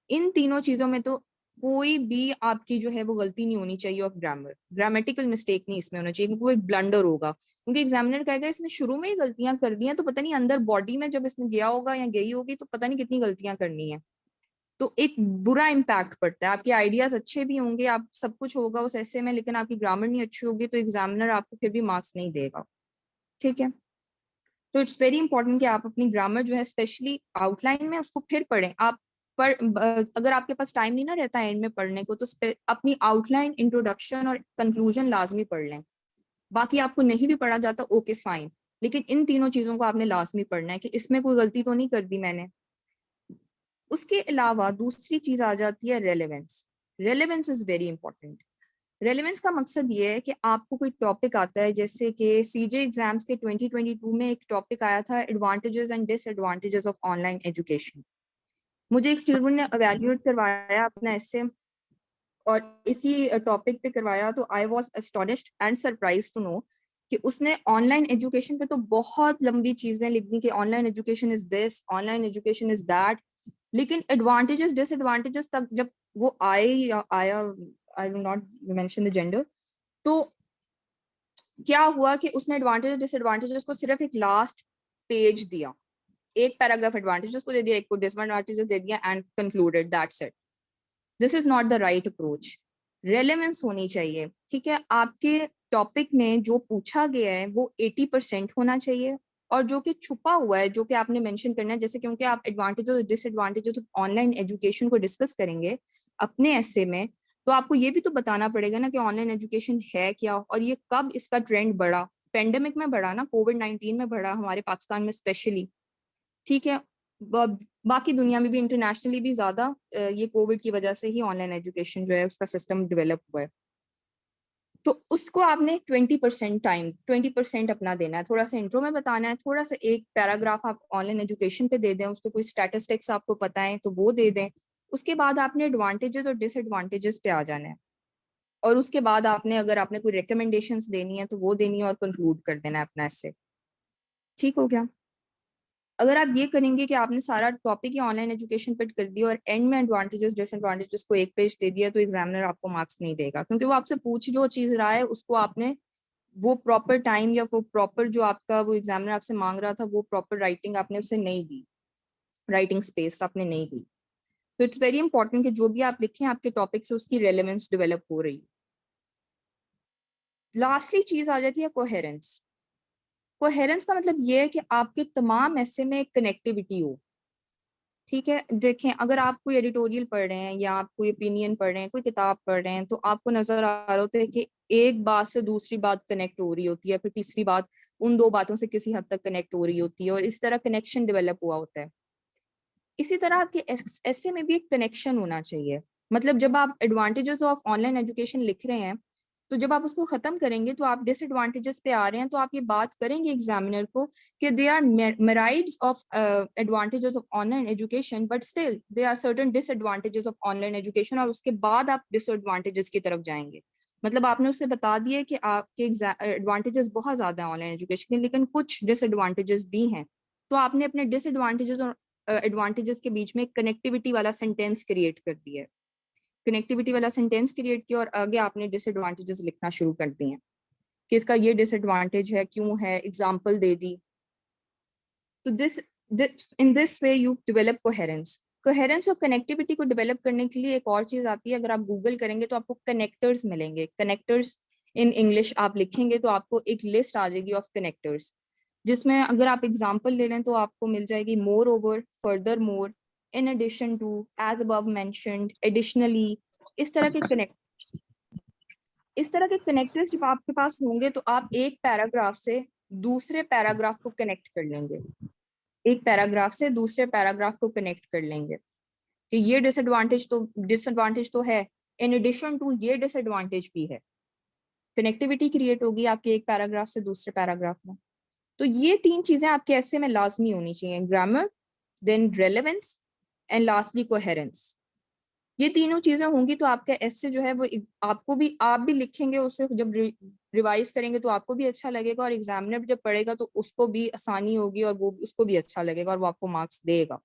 A: इन तीनों चीजों में तो कोई भी आपकी जो है वो गलती नहीं होनी चाहिए ऑफ ग्रामर, ग्रामेटिकल मिस्टेक नहीं इसमें होना चाहिए, क्योंकि वो एक ब्लंडर होगा। क्योंकि एग्जामिनर कहेगा इसने शुरू में ही गलतियां कर दी हैं, तो पता नहीं अंदर बॉडी में जब इसने गया होगा या गई होगी तो पता नहीं कितनी गलतियां करनी है। तो एक बुरा इम्पैक्ट पड़ता है। आपके आइडियाज अच्छे भी होंगे, आप सब कुछ होगा उस ऐसे में, लेकिन आपकी ग्रामर नहीं अच्छी होगी तो एग्जामिनर आपको फिर भी मार्क्स नहीं देगा, ठीक है। तो इट्स वेरी इंपॉर्टेंट कि आप अपनी ग्रामर जो है स्पेशली आउटलाइन में उसको फिर पढ़ें। आप अगर आपके पास टाइम नहीं ना रहता एंड में पढ़ने को, तो अपनी आउटलाइन, इंट्रोडक्शन और कंक्लूजन लाजमी पढ़ लें। बाकी आपको नहीं भी पढ़ा जाता, ओके फाइन, लेकिन इन तीनों चीजों को आपने लाजमी पढ़ना है कि इसमें कोई गलती तो नहीं कर दी मैंने। उसके अलावा दूसरी चीज आ जाती है relevance. Relevance is very important. Relevance का मकसद ये है कि आपको कोई टॉपिक आता है, जैसे कि सीजे एग्जाम्स के 2022 में एक टॉपिक आया था, advantages and disadvantages of online education. मुझे एक स्टूडेंट ने अवेल्यूएट करवाया अपना एसे, और इसी टॉपिक पे करवाया, तो I was astonished and surprise to know कि उसने ऑनलाइन एजुकेशन पे तो बहुत लंबी चीजें लिख दी कि online education is this, online education is that, लेकिन एडवांटेजेस डिसएडवांटेजेस तक जब वो आया, I will not mention the gender, तो क्या हुआ कि उसने एडवांटेज डिसएडवांटेजेस को सिर्फ एक लास्ट पेज दिया, एक पैराग्राफ एडवांटेजेस को दे दिया, एक को डिसएडवांटेजेस दे दिया and concluded, that's it. This is not the right approach. Relevance होनी चाहिए, ठीक है। आपके टॉपिक में जो पूछा गया है वो 80% होना चाहिए, और जो कि छुपा हुआ है, जो कि आपने मेंशन करना है, जैसे क्योंकि आप एडवांटेजेस और डिसएडवांटेजेस ऑफ ऑनलाइन एजुकेशन को डिस्कस करेंगे अपने ऐसे में, तो आपको ये भी तो बताना पड़ेगा ना कि ऑनलाइन एजुकेशन है क्या, और ये कब इसका ट्रेंड बढ़ा। पेंडेमिक में बढ़ा ना, कोविड-19 में बढ़ा हमारे पाकिस्तान में स्पेशली, ठीक है। बाकी दुनिया में भी, इंटरनेशनली भी ज्यादा ये कोविड की वजह से ही ऑनलाइन एजुकेशन जो है उसका सिस्टम डेवलप हुआ है। तो उसको आपने 20% टाइम, 20% अपना देना है, थोड़ा सा इंट्रो में बताना है, थोड़ा सा एक पैराग्राफ आप ऑनलाइन एजुकेशन पे दे दें, उसको कोई स्टैटिस्टिक्स आपको पता है तो वो दे दें। उसके बाद आपने एडवांटेजेस और डिसएडवांटेजेस पे आ जाना है, और उसके बाद आपने, अगर आपने कोई रिकमेंडेशंस देनी है तो वो देनी है, और कंक्लूड कर देना है अपना इससे, ठीक हो गया। अगर आप ये करेंगे कि आपने सारा टॉपिक ही ऑनलाइन एजुकेशन पे कर दिया और एंड में एडवांटेजेस डिसएडवांटेजेस को एक पेज दे दिया, तो एग्जामिनर आपको मार्क्स नहीं देगा, क्योंकि वो आपसे पूछ जो चीज रहा है उसको आपने वो प्रॉपर टाइम या वो प्रॉपर जो आपका वो एग्जामिनर आपसे मांग रहा था वो प्रॉपर राइटिंग आपने उसे नहीं दी, राइटिंग स्पेस आपने नहीं दी। तो इट्स वेरी इंपॉर्टेंट कि जो भी आप लिखें आपके टॉपिक से उसकी रेलेवेंस डेवलप हो रही है। लास्टली चीज आ जाती है कोहेरेंस। कोहेरेंस का मतलब ये है कि आपके तमाम ऐसे में कनेक्टिविटी हो, ठीक है। देखें, अगर आप कोई एडिटोरियल पढ़ रहे हैं या आप कोई ओपिनियन पढ़ रहे हैं, कोई किताब पढ़ रहे हैं, तो आपको नजर आ रहा होता है कि एक बात से दूसरी बात कनेक्ट हो रही होती है, फिर तीसरी बात उन दो बातों से किसी हद तक कनेक्ट हो रही होती है, और इस तरह कनेक्शन डेवलप हुआ होता है। इसी तरह आपके ऐसे में भी एक कनेक्शन होना चाहिए। मतलब जब आप एडवांटेजेस ऑफ ऑनलाइन एजुकेशन लिख रहे हैं, तो जब आप उसको खत्म करेंगे तो आप डिसएडवांटेजेस पे आ रहे हैं, तो आप ये बात करेंगे एग्जामिनर को कि they are myriads of advantages of online education, but still they are certain disadvantages of online education, और उसके बाद आप डिसएडवांटेजेस की तरफ जाएंगे। मतलब आपने उसे बता दिया कि आपके एडवांटेजेस बहुत ज्यादा है ऑनलाइन एजुकेशन के, लेकिन कुछ डिसएडवांटेजेस भी हैं। तो आपने अपने डिसएडवांटेजेस और एडवांटेजेस के बीच में कनेक्टिविटी वाला सेंटेंस क्रिएट कर दिया है, कनेक्टिविटी वाला सेंटेंस क्रिएट किया, और आगे आपने डिसएडवांटेजेस लिखना शुरू कर दिए हैं कि इसका ये डिसएडवांटेज है, क्यों है, एग्जांपल दे दी। तो this in this way you develop coherence. Coherence और कनेक्टिविटी को डेवलप करने के लिए एक और चीज आती है, अगर आप गूगल करेंगे तो आपको कनेक्टर्स मिलेंगे। कनेक्टर्स इन इंग्लिश आप लिखेंगे तो आपको एक लिस्ट आ जाएगी ऑफ कनेक्टर्स, जिसमें अगर आप एग्जांपल ले लें तो आपको मिल जाएगी moreover, furthermore, in addition to, as above mentioned, additionally. इस तरह के कनेक्ट इस तरह के कनेक्टर्स जब आपके पास होंगे तो आप एक पैराग्राफ से दूसरे पैराग्राफ को कनेक्ट कर लेंगे, एक पैराग्राफ से दूसरे पैराग्राफ को कनेक्ट कर लेंगे कि ये डिसएडवांटेज तो है, इन एडिशन टू ये डिसएडवांटेज भी है। कनेक्टिविटी क्रिएट होगी आपके एक पैराग्राफ से दूसरे पैराग्राफ में। तो ये तीन चीजें आपके ऐसे में लाजमी होनी चाहिए, grammar, then relevance, and lastly coherence. ये तीनों चीजें होंगी तो आपका एस्से जो है वो आपको भी, आप भी लिखेंगे उससे, जब रिवाइज करेंगे तो आपको भी अच्छा लगेगा, और एग्जामिनर जब पढ़ेगा तो उसको भी आसानी होगी और वो उसको भी अच्छा लगेगा और वो आपको मार्क्स देगा।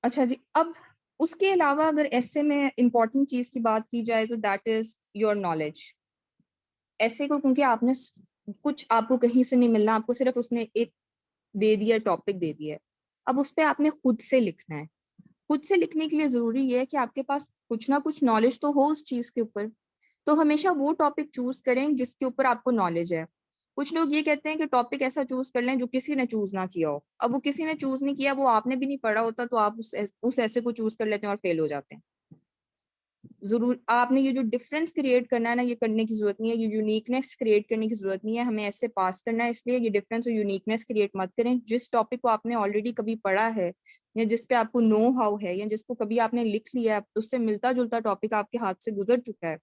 A: अच्छा जी, अब उसके अलावा अगर एस्से में इंपॉर्टेंट चीज की बात की जाए तो दैट इज योर नॉलेज। ऐसे को क्योंकि आपने कुछ आपको कहीं से नहीं मिलना, आपको सिर्फ उसने एक दे दिया, टॉपिक दे दिया है, अब उस पे आपने खुद से लिखना है। खुद से लिखने के लिए जरूरी ये है कि आपके पास कुछ ना कुछ नॉलेज तो हो उस चीज के ऊपर। तो हमेशा वो टॉपिक चूज करें जिसके ऊपर आपको नॉलेज है। कुछ लोग ये कहते हैं कि टॉपिक ऐसा चूज कर लें जो किसी ने चूज ना किया हो। अब वो किसी ने चूज नहीं किया, वो आपने भी नहीं पढ़ा होता, तो आप उस ऐसे को चूज कर लेते हैं और फेल हो जाते हैं। जरूर आपने ये जो डिफरेंस क्रिएट करना है ना, ये करने की जरूरत नहीं है, ये यूनिकनेस क्रिएट करने की जरूरत नहीं है, हमें ऐसे पास करना है। इसलिए ये डिफरेंस और यूनिकनेस क्रिएट मत करें। जिस टॉपिक को आपने ऑलरेडी कभी पढ़ा है या जिस पे आपको नो हाउ है या जिसको कभी आपने लिख लिया है, उससे मिलता जुलता टॉपिक आपके हाथ से गुजर चुका है,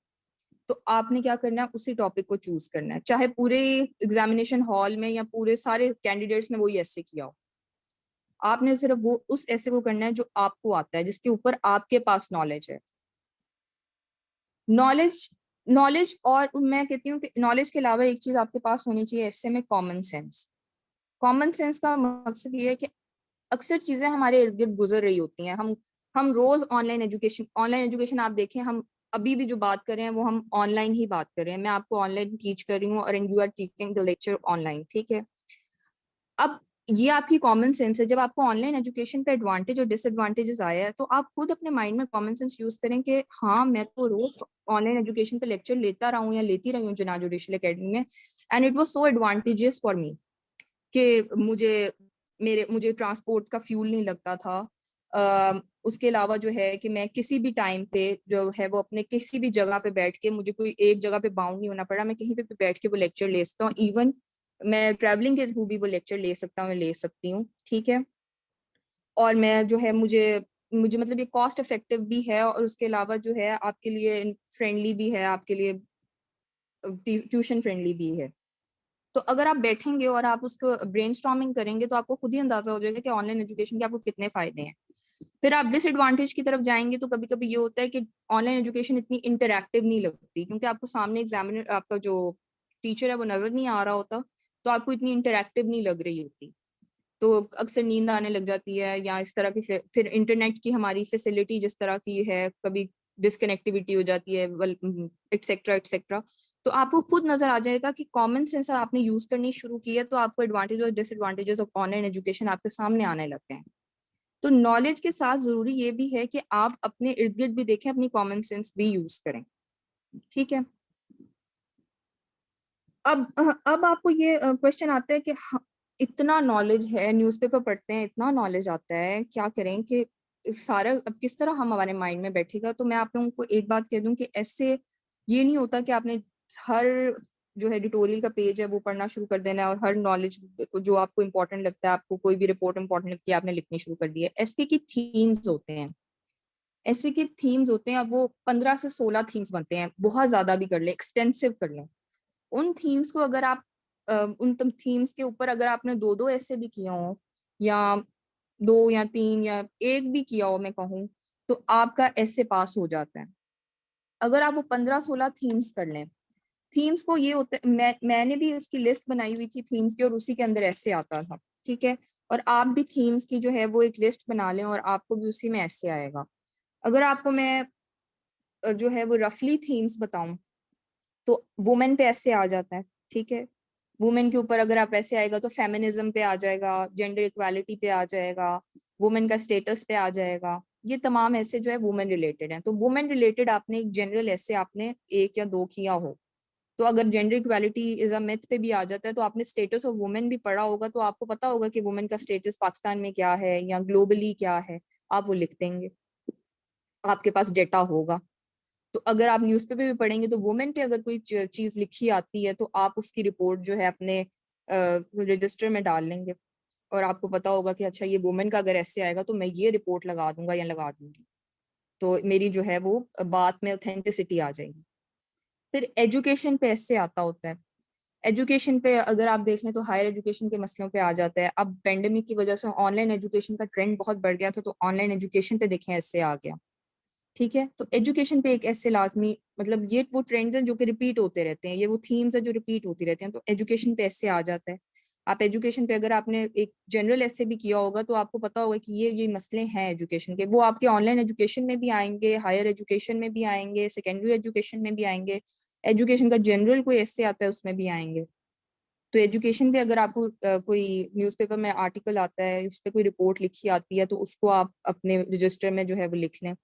A: तो आपने क्या करना है, उसी टॉपिक को चूज करना है, चाहे पूरे एग्जामिनेशन हॉल में या पूरे सारे कैंडिडेट्स ने वही ऐसे किया हो। आपने सिर्फ वो उस ऐसे को करना है जो आपको आता है, जिसके ऊपर आपके पास नॉलेज है। नॉलेज नॉलेज और मैं कहती हूँ कि नॉलेज के अलावा एक चीज आपके पास होनी चाहिए ऐसे में, कॉमन सेंस। कॉमन सेंस का मकसद ये है कि अक्सर चीजें हमारे इर्द गिर्द गुजर रही होती हैं। हम रोज ऑनलाइन एजुकेशन आप देखें, हम अभी भी जो बात कर रहे हैं वो हम ऑनलाइन ही बात कर रहे हैं। मैं आपको ऑनलाइन टीच कर रही हूँ और you are teaching the lecture online, ठीक है। अब ये आपकी कॉमन सेंस है। जब आपको ऑनलाइन एजुकेशन पे एडवांटेज और डिसएडवांटेजेस आया है तो आप खुद अपने माइंड में कॉमन सेंस यूज करें कि हाँ, मैं तो रोज ऑनलाइन एजुकेशन पे लेक्चर लेता रहा हूँ या लेती रही हूँ जना जुडिशल एकेडमी में, and it was so advantages for me कि मुझे ट्रांसपोर्ट का फ्यूल नहीं लगता था। उसके अलावा जो है कि मैं किसी भी टाइम पे जो है वो अपने किसी भी जगह पे बैठ के, मुझे कोई एक जगह पे बाउंड नहीं होना पड़ा, मैं कहीं पे भी बैठ के वो लेक्चर ले सकता हूँ। इवन मैं ट्रैवलिंग के थ्रू भी वो लेक्चर ले सकता हूँ, ले सकती हूँ, ठीक है। और मैं जो है मुझे मुझे मतलब ये कॉस्ट इफेक्टिव भी है, और उसके अलावा जो है आपके लिए फ्रेंडली भी है, आपके लिए ट्यूशन फ्रेंडली भी है। तो अगर आप बैठेंगे और आप उसको ब्रेनस्टॉर्मिंग करेंगे तो आपको खुद ही अंदाजा हो जाएगा कि ऑनलाइन एजुकेशन के आपको कितने फायदे हैं। फिर आप डिसएडवांटेज की तरफ जाएंगे तो कभी कभी ये होता है कि ऑनलाइन एजुकेशन इतनी इंटरैक्टिव नहीं लगती, क्योंकि आपको सामने एग्जामिनर, आपका जो टीचर है वो नजर नहीं आ रहा होता, तो आपको इतनी इंटरैक्टिव नहीं लग रही होती। तो अक्सर नींद आने लग जाती है या इस तरह की। फिर इंटरनेट की हमारी फैसिलिटी जिस तरह की है, कभी डिसकनेक्टिविटी हो जाती है, एक्सेट्रा एक्सेट्रा। तो आपको खुद नजर आ जाएगा कि कॉमन सेंस आपने यूज करनी शुरू की है, तो आपको एडवांटेज और डिसएडवांटेजेस ऑफ ऑनलाइन एजुकेशन आपके सामने आने लगते हैं। तो नॉलेज के साथ जरूरी ये भी है कि आप अपने इर्द गिर्द भी देखें, अपनी कॉमन सेंस भी यूज करें, ठीक है। अब आपको ये क्वेश्चन आता है कि इतना नॉलेज है, न्यूज़पेपर पढ़ते हैं, इतना नॉलेज आता है, क्या करें कि सारा अब किस तरह हम हमारे माइंड में बैठेगा। तो मैं आप लोगों को एक बात कह दूं कि ऐसे ये नहीं होता कि आपने हर जो है एडिटोरियल का पेज है वो पढ़ना शुरू कर देना है और हर नॉलेज जो आपको इंपॉर्टेंट लगता है, आपको कोई भी रिपोर्ट इंपॉर्टेंट लगती है, आपने लिखनी शुरू कर दी है। ऐसे की थीम्स होते हैं, ऐसे के थीम्स होते हैं। अब वो 15 से 16 थीम्स बनते हैं, बहुत ज्यादा भी कर ले, एक्सटेंसिव कर ले। उन थीम्स को अगर आप उन थीम्स के ऊपर अगर आपने दो दो ऐसे भी किया हो, या दो या तीन या एक भी किया हो मैं कहूँ, तो आपका ऐसे पास हो जाता है। अगर आप वो 15-16 थीम्स कर लें, थीम्स को ये होता है, मैंने भी इसकी लिस्ट बनाई हुई थी थीम्स की और उसी के अंदर ऐसे आता था, ठीक है। और आप भी थीम्स की जो है वो एक लिस्ट बना लें और आपको भी उसी में ऐसे आएगा। अगर आपको मैं जो है वो रफली थीम्स बताऊं तो वुमेन पे ऐसे आ जाता है, ठीक है। वुमेन के ऊपर अगर आप ऐसे आएगा तो फेमिनिज्म पे आ जाएगा, जेंडर इक्वालिटी पे आ जाएगा, वुमेन का स्टेटस पे आ जाएगा। ये तमाम ऐसे जो है वुमेन रिलेटेड हैं। तो वुमेन रिलेटेड आपने एक जनरल ऐसे आपने एक या दो किया हो, तो अगर gender equality is a myth पे भी आ जाता है तो आपने स्टेटस ऑफ वुमेन भी पढ़ा होगा, तो आपको पता होगा कि वुमेन का स्टेटस पाकिस्तान में क्या है या ग्लोबली क्या है, आप वो लिख देंगे, आपके पास डेटा होगा। तो अगर आप न्यूज़पेपर भी पढ़ेंगे तो वुमेन पे अगर कोई चीज लिखी आती है तो आप उसकी रिपोर्ट जो है अपने रजिस्टर में डाल लेंगे, और आपको पता होगा कि अच्छा ये वुमेन का अगर ऐसे आएगा तो मैं ये रिपोर्ट लगा दूंगा या लगा दूंगी, तो मेरी जो है वो बात में ऑथेंटिसिटी आ जाएगी। फिर एजुकेशन पे ऐसे आता होता है। एजुकेशन पे अगर आप देख लें तो हायर एजुकेशन के मसलों पे आ जाता है। अब पेंडेमिक की वजह से ऑनलाइन एजुकेशन का ट्रेंड बहुत बढ़ गया था, तो ऑनलाइन एजुकेशन पे देखें ऐसे आ गया। ठीक है, तो एजुकेशन पे एक ऐसे लाजमी, मतलब ये वो ट्रेंड्स हैं जो कि रिपीट होते रहते हैं, ये वो थीम्स हैं जो रिपीट होती रहती हैं, तो एजुकेशन पे ऐसे आ जाता है। आप एजुकेशन पे अगर आपने एक जनरल ऐसे भी किया होगा तो आपको पता होगा कि ये मसले हैं एजुकेशन के, वो आपके ऑनलाइन एजुकेशन में भी आएंगे, हायर एजुकेशन में भी आएंगे, सेकेंडरी एजुकेशन में भी आएंगे, एजुकेशन का जनरल कोई ऐसे आता है उसमें भी आएंगे। तो एजुकेशन पे अगर आपको कोई न्यूज़पेपर में आर्टिकल आता है, उस पर कोई रिपोर्ट लिखी आती है, तो उसको आप अपने रजिस्टर में जो है वो लिख लें।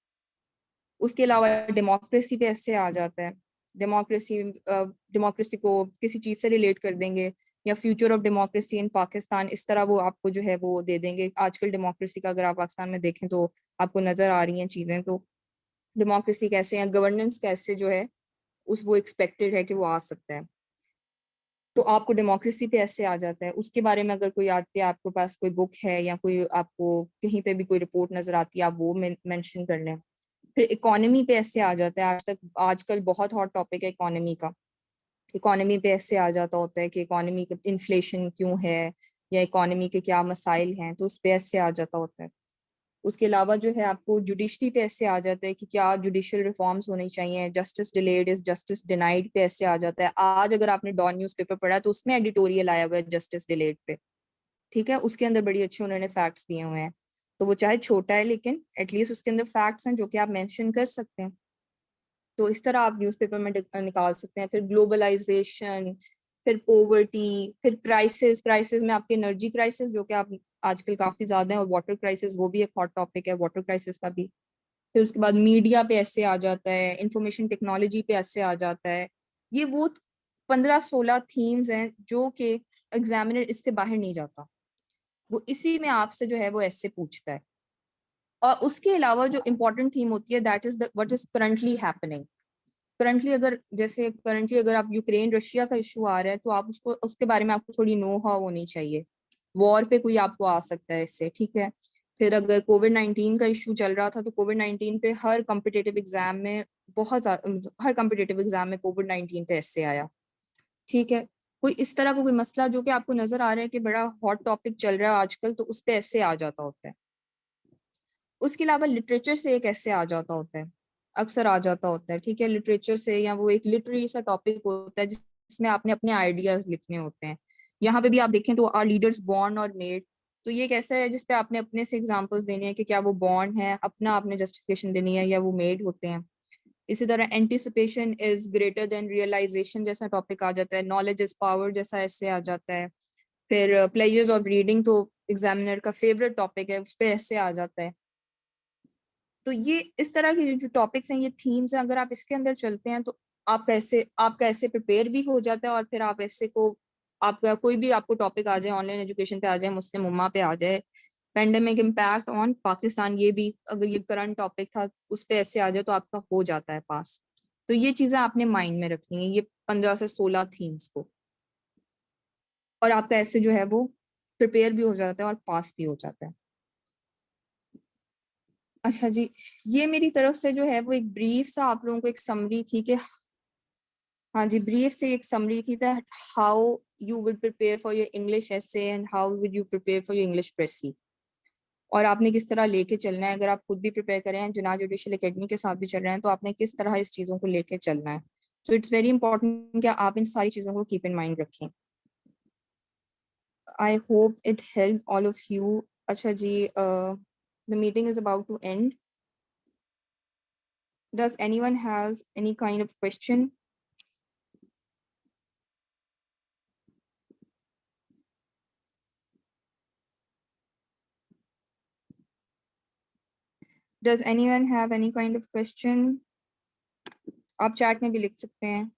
A: उसके अलावा डेमोक्रेसी पे ऐसे आ जाता है, डेमोक्रेसी डेमोक्रेसी को किसी चीज से रिलेट कर देंगे, या future of democracy in Pakistan, इस तरह वो आपको जो है वो दे देंगे। आजकल डेमोक्रेसी का अगर आप पाकिस्तान में देखें तो आपको नजर आ रही हैं चीजें, तो डेमोक्रेसी कैसे है, गवर्नेंस कैसे जो है उस वो एक्सपेक्टेड है कि वो आ सकता है, तो आपको डेमोक्रेसी पे ऐसे आ जाता है। उसके बारे में अगर कोई आती है, आपके पास कोई बुक है या कोई आपको कहीं पे भी कोई रिपोर्ट नजर आती है, आप वो मेंशन कर लें। फिर इकोनॉमी पे ऐसे आ जाता है, आजकल बहुत हॉट टॉपिक है इकोनॉमी का। इकोनॉमी पे ऐसे आ जाता होता है कि इकोनॉमी का इन्फ्लेशन क्यों है, या इकोनॉमी के क्या मसाइल हैं, तो उस पे ऐसे आ जाता होता है। उसके अलावा जो है आपको जुडिशरी पे ऐसे आ जाता है कि क्या जुडिशियल रिफॉर्म्स होनी चाहिए, justice delayed is justice denied पे ऐसे आ जाता है। आज अगर आपने डॉन न्यूज़पेपर पढ़ा है तो उसमें एडिटोरियल आया हुआ है जस्टिस डिलेड पे, ठीक है, उसके अंदर बड़ी अच्छे उन्होंने फैक्ट्स दिए हुए हैं। तो वो चाहे छोटा है लेकिन एटलीस्ट उसके अंदर फैक्ट्स हैं जो कि आप मेंशन कर सकते हैं। तो इस तरह आप न्यूज़पेपर में निकाल सकते हैं। फिर ग्लोबलाइजेशन, फिर पोवर्टी, फिर क्राइसिस, क्राइसिस में आपके एनर्जी क्राइसिस जो कि आप आजकल काफी ज्यादा है, और वाटर क्राइसिस वो भी एक हॉट टॉपिक है, वाटर क्राइसिस का भी। फिर उसके बाद मीडिया पे ऐसे आ जाता है, इंफॉर्मेशन टेक्नोलॉजी पे ऐसे आ जाता है। ये वो 15-16 थीम्स हैं जो कि एग्जामिनर इससे बाहर नहीं जाता, वो इसी में आपसे जो है वो ऐसे पूछता है। और उसके अलावा जो इम्पोर्टेंट थीम होती है that is what is currently happening. Currently अगर जैसे करंटली अगर आप यूक्रेन रशिया का इशू आ रहा है तो आप उसको उसके बारे में आपको थोड़ी नो हाउ होनी चाहिए। वॉर पे कोई आपको आ सकता है इससे, ठीक है। फिर अगर कोविड 19 का इशू चल रहा था तो कोविड 19 पे हर कम्पिटेटिव एग्जाम में बहुत हर कम्पिटेटिव एग्जाम में कोविड 19 पे ऐसे आया, ठीक है। कोई इस तरह का कोई मसला जो कि आपको नजर आ रहा है कि बड़ा हॉट टॉपिक चल रहा है आजकल, तो उस पे ऐसे आ जाता होता है। उसके अलावा लिटरेचर से एक ऐसे आ जाता होता है, अक्सर आ जाता होता है, ठीक है, लिटरेचर से, या वो एक लिटरेरी सा टॉपिक होता है जिसमें आपने अपने आइडियाज लिखने होते हैं। यहाँ पे भी आप देखें तो आर लीडर्स बॉर्न और मेड, तो ये कैसा है जिसपे आपने अपने से एग्जांपल्स देने हैं कि क्या वो बॉर्न है, अपना आपने जस्टिफिकेशन देनी है, या वो मेड होते हैं। इसी तरह anticipation is greater than realisation जैसा टॉपिक आ जाता है, नॉलेज इज पावर जैसा ऐसे आ जाता है। फिर प्लेजर्स ऑफ रीडिंग तो एग्जामिनर का फेवरेट टॉपिक है, उस पर ऐसे आ जाता है। तो ये इस तरह के जो टॉपिक्स हैं, ये थीम्स हैं, अगर आप इसके अंदर चलते हैं तो आपका ऐसे प्रिपेयर भी हो जाता है। और फिर आप ऐसे को, आपका कोई भी आपको टॉपिक आ जाए, ऑनलाइन एजुकेशन पे आ जाए, मुस्लिम उम्मा पे आ जाए, पेंडेमिक इम्पैक्ट ऑन पाकिस्तान, ये भी अगर ये करंट टॉपिक था उस पे ऐसे आ जाए तो आपका हो जाता है पास। तो ये चीजें आपने माइंड में रखनी है, ये 15 से 16 थीम्स को, और आपका ऐसे जो है वो प्रिपेयर भी हो जाता है और पास भी हो जाता है। अच्छा जी, ये मेरी तरफ से जो है वो एक ब्रीफ सा आप लोगों को एक समरी थी कि, हाँ जी, ब्रीफ से एक समरी थी that how you would prepare for your English essay and how would you prepare for your English precis, और आपने किस तरह लेके चलना है। अगर आप खुद भी प्रिपेयर कर रहे हैं, जुनार जुडिशल एकेडमी के साथ भी चल रहे हैं, तो आपने किस तरह इस चीज़ों को लेके चलना है। सो इट्स वेरी इंपॉर्टेंट कि आप इन सारी चीज़ों को कीप इन माइंड रखें। I hope it help all of you. अच्छा जी, the meeting is about to end. Does anyone has any kind of question? Does anyone have any kind of question? आप chat में भी लिख सकते हैं।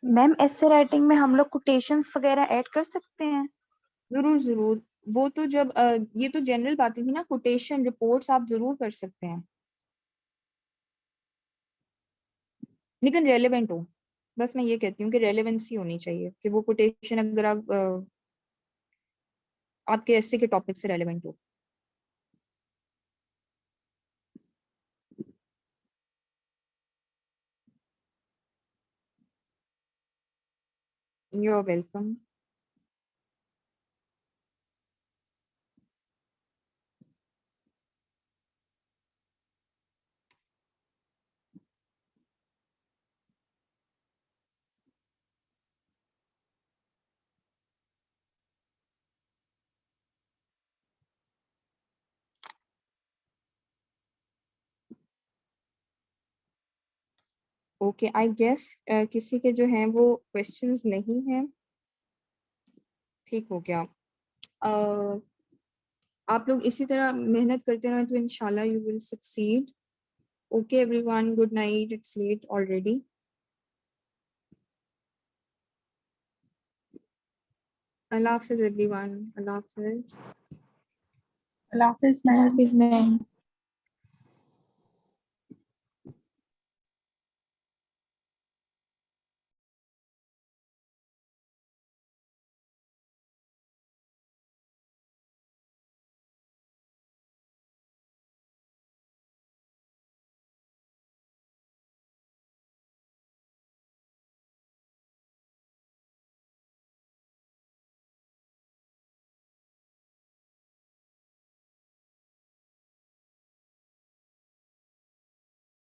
B: Ma'am ऐसे राइटिंग में हम लोग कोटेशंस वगैरह ऐड कर सकते हैं?
A: जरूर जरूर, वो तो जब ये तो जनरल बातें थी ना, कोटेशन रिपोर्ट्स आप जरूर कर सकते हैं, लेकिन रेलेवेंट हो। बस मैं ये कहती हूँ कि रेलेवेंसी होनी चाहिए, कि वो कोटेशन अगर आप आपके एसए के टॉपिक से रेलेवेंट हो। You're welcome. Okay, I guess किसी के जो हैं वो क्वेश्चंस नहीं हैं। ठीक हो गया। आप लोग इसी तरह मेहनत करते रहें तो इंशाल्लाह you will succeed. Okay everyone, good night, it's late already. अल्लाह हाफिज एवरीवन, अल्लाह हाफिज।
C: Allah Hafiz, ma'am.